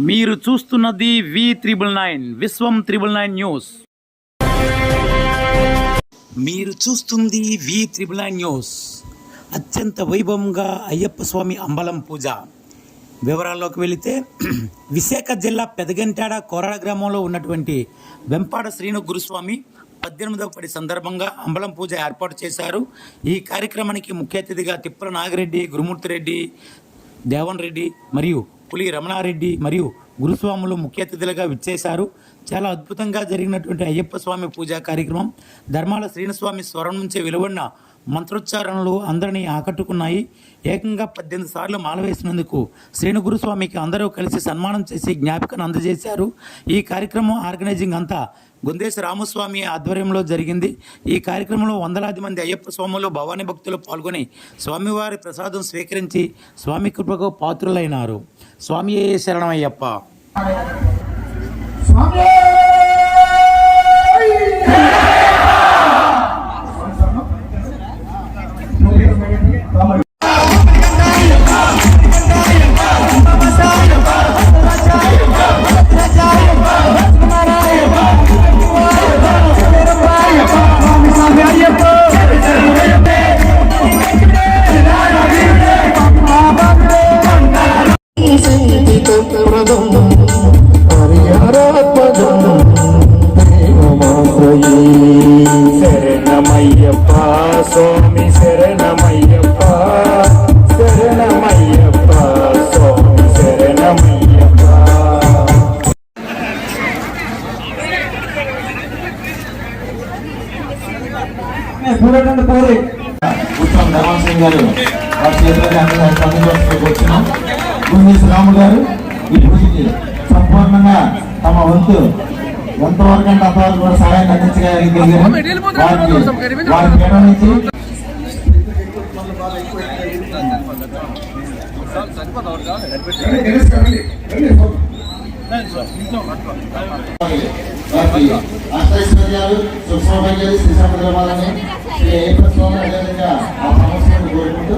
మీరు చూస్తున్నది V999 విశ్వం 999 news. మీరు చూస్తుంది V999 న్యూస్. అత్యంత వైభవంగా అయ్యప్ప స్వామి అంబలం పూజ. వివరాల్లోకి వెళితే విశాఖ జిల్లా పెదగంటాడ కోరాడ గ్రామంలో ఉన్నటువంటి వెంపాడ శ్రీను గురుస్వామి 18వ పడి సందర్భంగా అంబలం పూజ ఏర్పాటు చేశారు. ఈ కార్యక్రమానికి ముఖ్య అతిథిగా తిప్పల నాగిరెడ్డి, గురుమూర్తిరెడ్డి, దేవన్ రెడ్డి మరియు పులి రమణారెడ్డి మరియు గురుస్వాములు ముఖ్య అతిథులుగా విచ్చేశారు. చాలా అద్భుతంగా జరిగినటువంటి అయ్యప్ప స్వామి పూజా కార్యక్రమం ధర్మాల శ్రీనిస్వామి స్వరం నుంచి వెలువడిన మంత్రోచ్చారణలు అందరినీ ఆకట్టుకున్నాయి. ఏకంగా 18 సార్లు మాల వేసినందుకు శ్రీను గురుస్వామికి అందరూ కలిసి సన్మానం చేసి జ్ఞాపికను అందజేశారు. ఈ కార్యక్రమం ఆర్గనైజింగ్ అంతా గుందేశ రామస్వామి ఆధ్వర్యంలో జరిగింది. ఈ కార్యక్రమంలో వందలాది మంది అయ్యప్ప స్వాములు భవానీ భక్తులు పాల్గొని స్వామివారి ప్రసాదం స్వీకరించి స్వామి కృపకు పాత్రులైనారు. స్వామి శరణమయ్యప్ప. శరణమయ్యప్ప స్వామి శరణమయ్యప్ప శరణమయ్యప్ప స్వామి శరణమయ్యప్ప. ఉత్తమ్ ధర్మన్ సింగ్ గారు వారి చేతులకు వచ్చినాం. గుండేశ్ రాము గారు ఈ పూజకి సంపూర్ణంగా తమ వంతు ఎంతవరకు అంటే అంతవరకు కూడా సహాయాన్ని అందించగలిగారు. వారి పేట నుంచి అష్టైశ్వర్యాలు సుఖ సౌభాగ్యాలు శ్రీ సముద్రమాలని శ్రీ అయ్యప్ప స్వామి అదేవిధంగా ఆ సమస్యలను కోరుకుంటూ